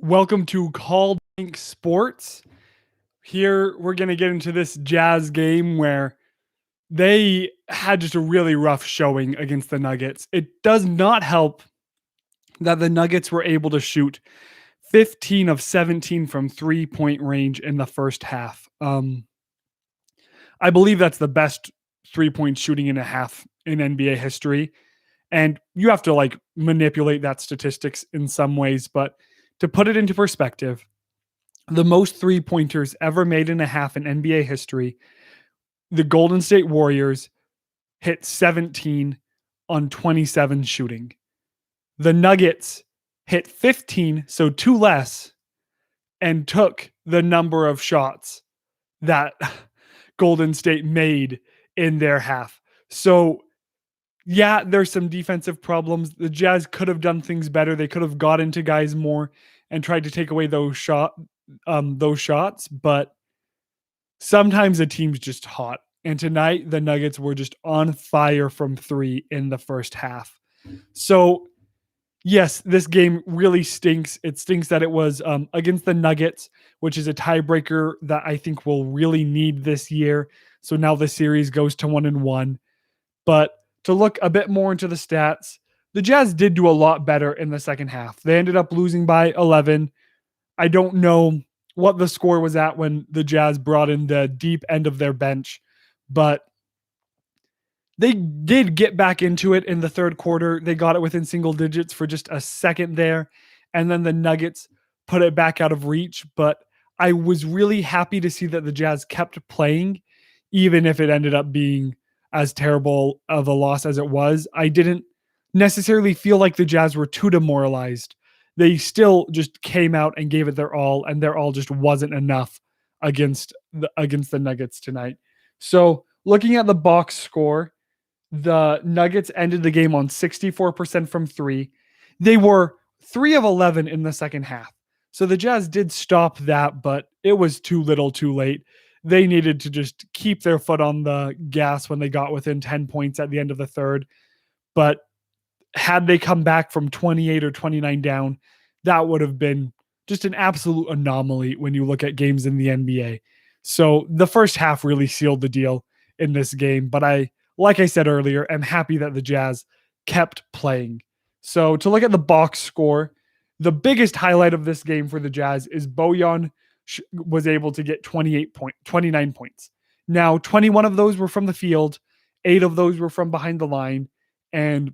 Welcome to Call Bank Sports. Here we're going to get into this Jazz game where they had just a really rough showing against the Nuggets. It does not help that the Nuggets were able to shoot 15 of 17 from 3-point range in the first half. I believe that's the best 3-point shooting in a half in NBA history. And you have to manipulate that statistics in some ways, but to put it into perspective, the most 3-pointers ever made in a half in NBA history, the Golden State Warriors hit 17 on 27 shooting. The Nuggets hit 15, so 2 less, and took the number of shots that Golden State made in their half. So yeah, there's some defensive problems. The Jazz could have done things better. They could have got into guys more and tried to take away those shots. But sometimes the team's just hot. And tonight, the Nuggets were just on fire from 3 in the first half. So yes, this game really stinks. It stinks that it was against the Nuggets, which is a tiebreaker that I think we'll really need this year. So now the series goes to 1-1. But to look a bit more into the stats, the Jazz did do a lot better in the second half. They ended up losing by 11. I don't know what the score was at when the Jazz brought in the deep end of their bench, but they did get back into it in the third quarter. They got it within single digits for just a second there, and then the Nuggets put it back out of reach. But I was really happy to see that the Jazz kept playing, even if it ended up being as terrible of a loss as it was. I didn't necessarily feel like the Jazz were too demoralized. They still just came out and gave it their all, and their all just wasn't enough against the Nuggets tonight. So looking at the box score, the Nuggets ended the game on 64% from 3. They were 3 of 11 in the second half. So the Jazz did stop that, but it was too little too late. They needed to just keep their foot on the gas when they got within 10 points at the end of the third. But had they come back from 28 or 29 down, that would have been just an absolute anomaly when you look at games in the NBA. So the first half really sealed the deal in this game. But like I said earlier, I'm happy that the Jazz kept playing. So to look at the box score, the biggest highlight of this game for the Jazz is Bojan was able to get 29 points. Now, 21 of those were from the field, 8 of those were from behind the line, and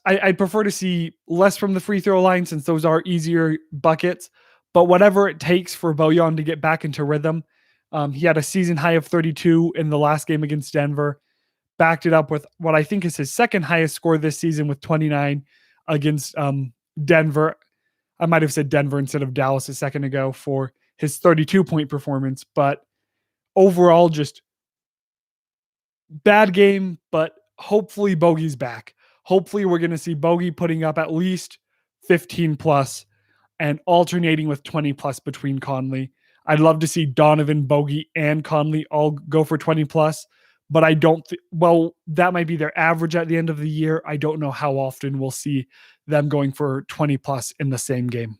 I prefer to see less from the free throw line since those are easier buckets. But whatever it takes for Bojan to get back into rhythm. He had a season high of 32 in the last game against Denver, backed it up with what I think is his second highest score this season with 29 against Denver. I might have said Denver instead of Dallas a second ago for his 32-point performance. But overall, just bad game, but hopefully Bogey's back. Hopefully we're going to see Bogey putting up at least 15 plus and alternating with 20 plus between Conley. I'd love to see Donovan, Bogey, and Conley all go for 20 plus, but I don't that might be their average at the end of the year. I don't know how often we'll see them going for 20 plus in the same game.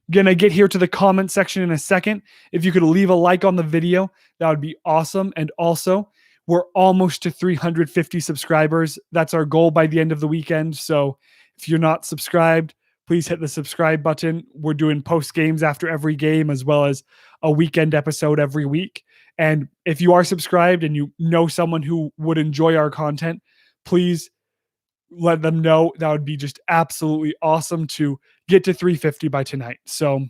Gonna get here to the comment section in a second. If you could leave a like on the video, that would be awesome. And also, we're almost to 350 subscribers. That's our goal by the end of the weekend. So if you're not subscribed, please hit the subscribe button. We're doing post games after every game, as well as a weekend episode every week. And if you are subscribed and you know someone who would enjoy our content, please let them know. That would be just absolutely awesome to get to 350 by tonight. So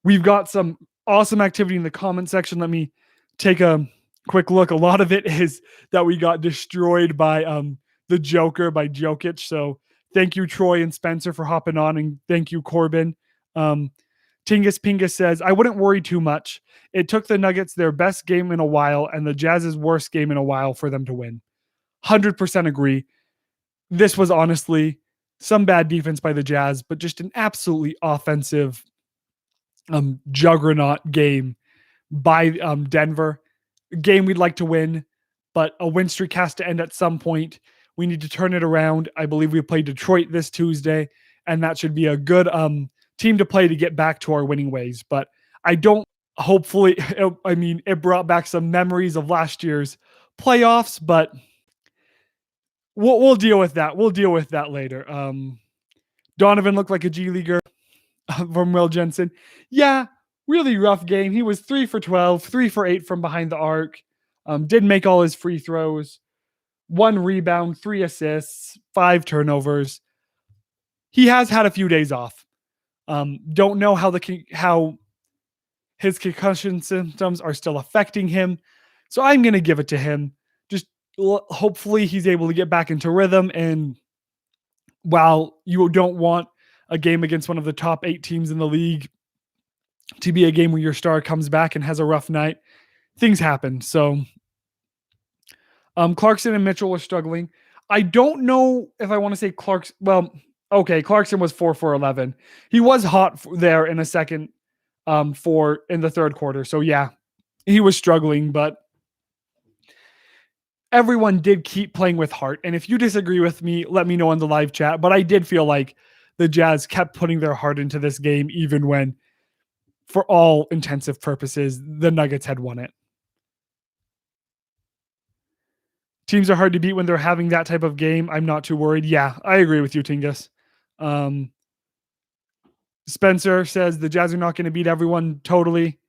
we've got some awesome activity in the comment section. Let me take a quick look. A lot of it is that we got destroyed by the Joker, by Jokic. So thank you, Troy and Spencer, for hopping on, and thank you, Corbin. Tingus Pingus says, I wouldn't worry too much. It took the Nuggets their best game in a while and the Jazz's worst game in a while for them to win. 100% agree. This was honestly some bad defense by the Jazz, but just an absolutely offensive juggernaut game by Denver. A game we'd like to win, but a win streak has to end at some point. We need to turn it around. I believe we play Detroit this Tuesday, and that should be a good team to play to get back to our winning ways. But I don't. Hopefully, it brought back some memories of last year's playoffs, but we'll deal with that. We'll deal with that later. Donovan looked like a G leaguer from Will Jensen. Yeah, really rough game. He was 3 for 12, 3 for 8 from behind the arc. Did make all his free throws, 1 rebound, 3 assists, 5 turnovers. He has had a few days off. Don't know how his concussion symptoms are still affecting him. So I'm going to give it to him. Just hopefully he's able to get back into rhythm. And while you don't want a game against one of the top 8 teams in the league to be a game where your star comes back and has a rough night, things happen. So Clarkson and Mitchell were struggling. I don't know if I want to say Clarkson. Well, okay, Clarkson was 4 for 11. He was hot there in a second in the third quarter. So yeah, he was struggling, but everyone did keep playing with heart. And if you disagree with me, let me know in the live chat. But I did feel like the Jazz kept putting their heart into this game, even when, for all intensive purposes, the Nuggets had won it. Teams are hard to beat when they're having that type of game. I'm not too worried. Yeah, I agree with you, Tingus. Spencer says the Jazz are not going to beat everyone totally.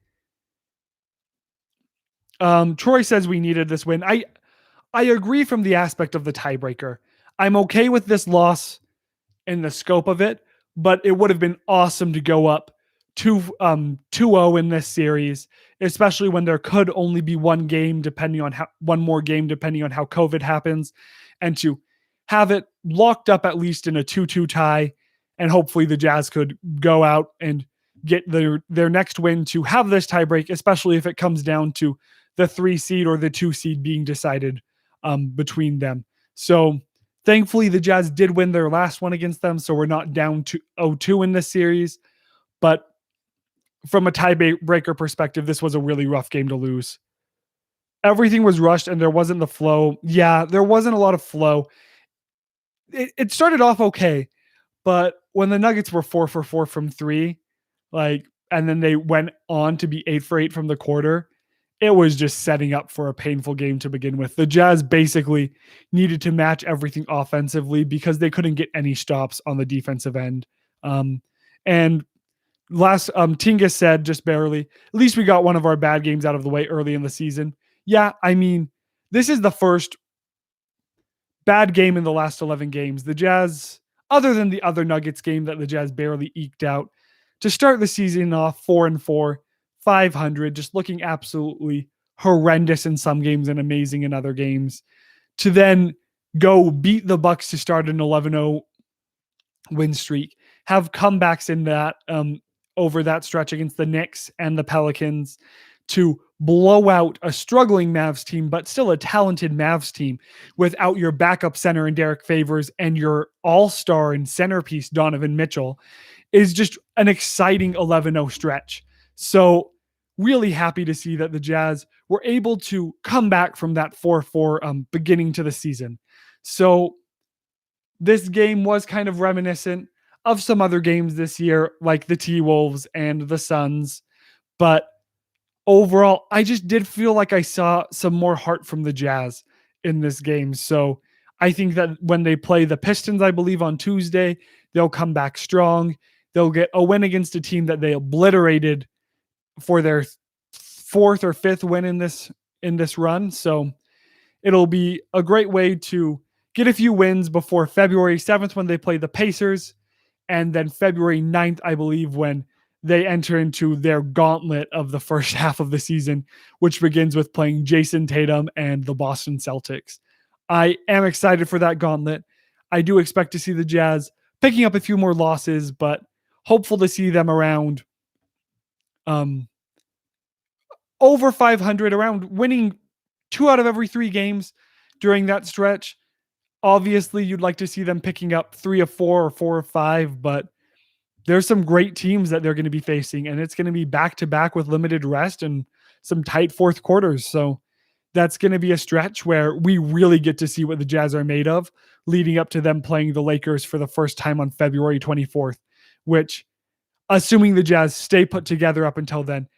Troy says we needed this win. I agree from the aspect of the tiebreaker. I'm okay with this loss in the scope of it, but it would have been awesome to go up 2-0 in this series, especially when there could only be one more game depending on how COVID happens, and to have it locked up at least in a 2-2 tie. And hopefully the Jazz could go out and get their next win to have this tiebreak, especially if it comes down to the 3 seed or the 2 seed being decided between them. So thankfully the Jazz did win their last one against them, so we're not down to 0-2 in this series. But from a tiebreaker perspective, this was a really rough game to lose. Everything was rushed and there wasn't the flow. Yeah, there wasn't a lot of flow. It started off okay, but when the Nuggets were 4 for 4 from 3, and then they went on to be 8 for 8 from the quarter, it was just setting up for a painful game to begin with. The Jazz basically needed to match everything offensively because they couldn't get any stops on the defensive end. And last, Tingus said just barely, at least we got one of our bad games out of the way early in the season. Yeah, this is the first bad game in the last 11 games. The Jazz, other than the other Nuggets game that the Jazz barely eked out, to start the season off 4-4, 500, just looking absolutely horrendous in some games and amazing in other games, to then go beat the Bucks to start an 11-0 win streak, have comebacks in that over that stretch against the Knicks and the Pelicans, to blow out a struggling Mavs team, but still a talented Mavs team without your backup center in Derek Favors and your all-star and centerpiece Donovan Mitchell, is just an exciting 11-0 stretch. So really happy to see that the Jazz were able to come back from that 4-4 beginning to the season. So this game was kind of reminiscent of some other games this year, like the T-Wolves and the Suns. But overall, I just did feel like I saw some more heart from the Jazz in this game. So I think that when they play the Pistons, I believe on Tuesday, they'll come back strong. They'll get a win against a team that they obliterated for their 4th or 5th win in this run. So it'll be a great way to get a few wins before February 7th when they play the Pacers, and then February 9th, I believe, when they enter into their gauntlet of the first half of the season, which begins with playing Jason Tatum and the Boston Celtics. I am excited for that gauntlet. I do expect to see the Jazz picking up a few more losses, but hopeful to see them around over 500, around winning 2 out of every 3 games during that stretch. Obviously, you'd like to see them picking up 3 of 4 or 4 of 5, but there's some great teams that they're going to be facing, and it's going to be back-to-back with limited rest and some tight fourth quarters. So that's going to be a stretch where we really get to see what the Jazz are made of, leading up to them playing the Lakers for the first time on February 24th, which, assuming the Jazz stay put together up until then,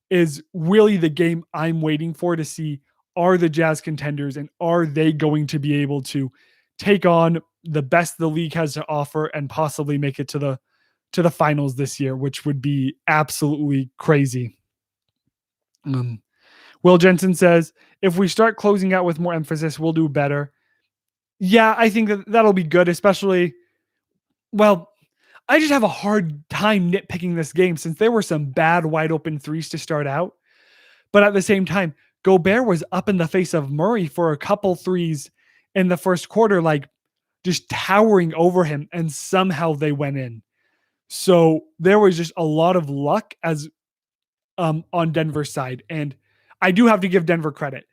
is really the game I'm waiting for to see, are the Jazz contenders and are they going to be able to take on the best the league has to offer and possibly make it to the finals this year, which would be absolutely crazy. Will Jensen says, if we start closing out with more emphasis, we'll do better. Yeah, I think that'll be good, especially, well, I just have a hard time nitpicking this game since there were some bad wide open threes to start out. But at the same time, Gobert was up in the face of Murray for a couple threes in the first quarter, like just towering over him, and somehow they went in. So there was just a lot of luck as on Denver's side. And I do have to give Denver credit.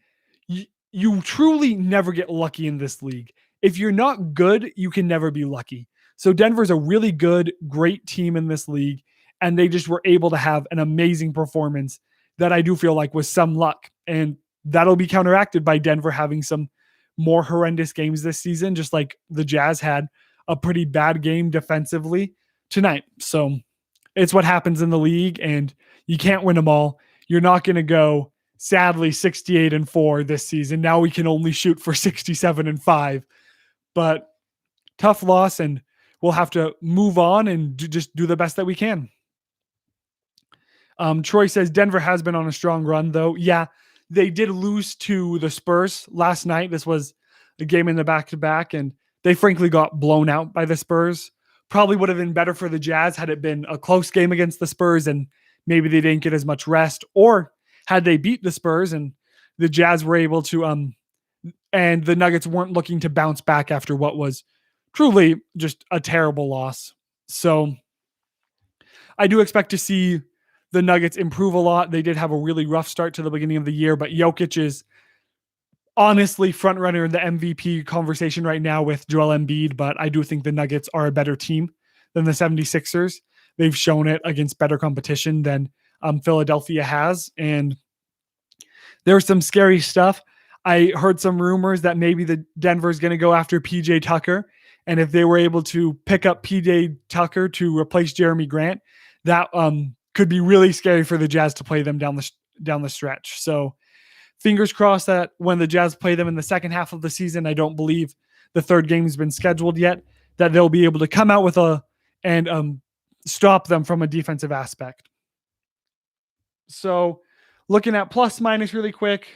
You truly never get lucky in this league. If you're not good, you can never be lucky. So Denver's a really good, great team in this league, and they just were able to have an amazing performance that I do feel like was some luck. And that'll be counteracted by Denver having some more horrendous games this season, just like the Jazz had a pretty bad game defensively tonight. So it's what happens in the league, and you can't win them all. You're not going to go, sadly, 68-4 this season. Now we can only shoot for 67-5, but tough loss, and we'll have to move on and just do the best that we can. Troy says Denver has been on a strong run, though. Yeah, they did lose to the Spurs last night. This was a game in the back-to-back, and they frankly got blown out by the Spurs. Probably would have been better for the Jazz had it been a close game against the Spurs and maybe they didn't get as much rest, or had they beat the Spurs and the Jazz were able to, and the Nuggets weren't looking to bounce back after what was truly just a terrible loss. So I do expect to see the Nuggets improve a lot. They did have a really rough start to the beginning of the year, but Jokic is honestly front runner in the MVP conversation right now with Joel Embiid, but I do think the Nuggets are a better team than the 76ers. They've shown it against better competition than Philadelphia has, and there's some scary stuff. I heard some rumors that maybe the Denver's going to go after PJ Tucker, and if they were able to pick up PJ Tucker to replace Jeremy Grant, that could be really scary for the Jazz to play them down the stretch. So fingers crossed that when the Jazz play them in the second half of the season, I don't believe the third game has been scheduled yet, that they'll be able to come out with and stop them from a defensive aspect. So looking at plus minus really quick,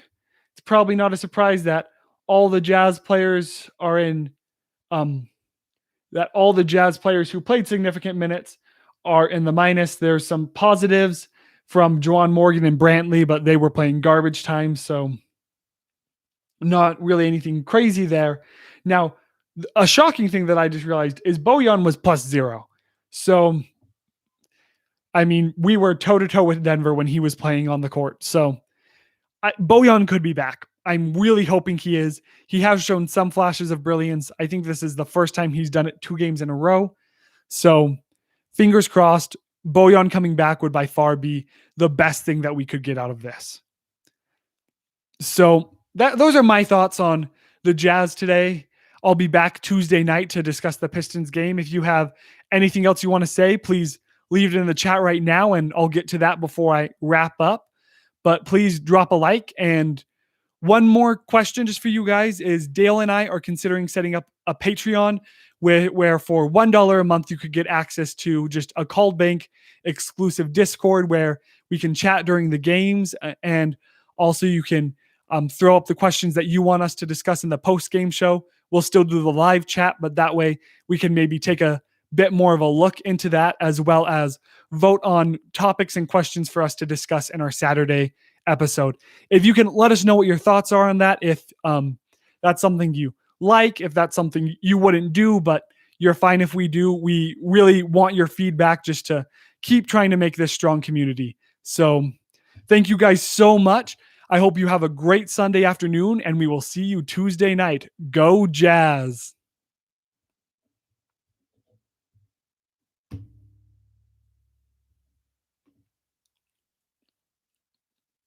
it's probably not a surprise that all the Jazz players are in, that all the Jazz players who played significant minutes are in the minus. There's some positives from Juwan Morgan and Brantley, but they were playing garbage time, so not really anything crazy there. Now, a shocking thing that I just realized is Bojan was +0. So, I mean, we were toe-to-toe with Denver when he was playing on the court. So, Bojan could be back. I'm really hoping he is. He has shown some flashes of brilliance. I think this is the first time he's done it 2 games in a row. So, fingers crossed, Bojan coming back would by far be the best thing that we could get out of this. So, those are my thoughts on the Jazz today. I'll be back Tuesday night to discuss the Pistons game. If you have anything else you want to say, please leave it in the chat right now, and I'll get to that before I wrap up. But please drop a like. And one more question just for you guys is Dale and I are considering setting up a Patreon where for $1 a month, you could get access to just a Called Bank exclusive Discord where we can chat during the games. And also you can throw up the questions that you want us to discuss in the post-game show. We'll still do the live chat, but that way we can maybe take a bit more of a look into that, as well as vote on topics and questions for us to discuss in our Saturday episode. If you can let us know what your thoughts are on that, if that's something you like, if that's something you wouldn't do, but you're fine if we do. We really want your feedback just to keep trying to make this strong community. So thank you guys so much. I hope you have a great Sunday afternoon, and we will see you Tuesday night. Go Jazz!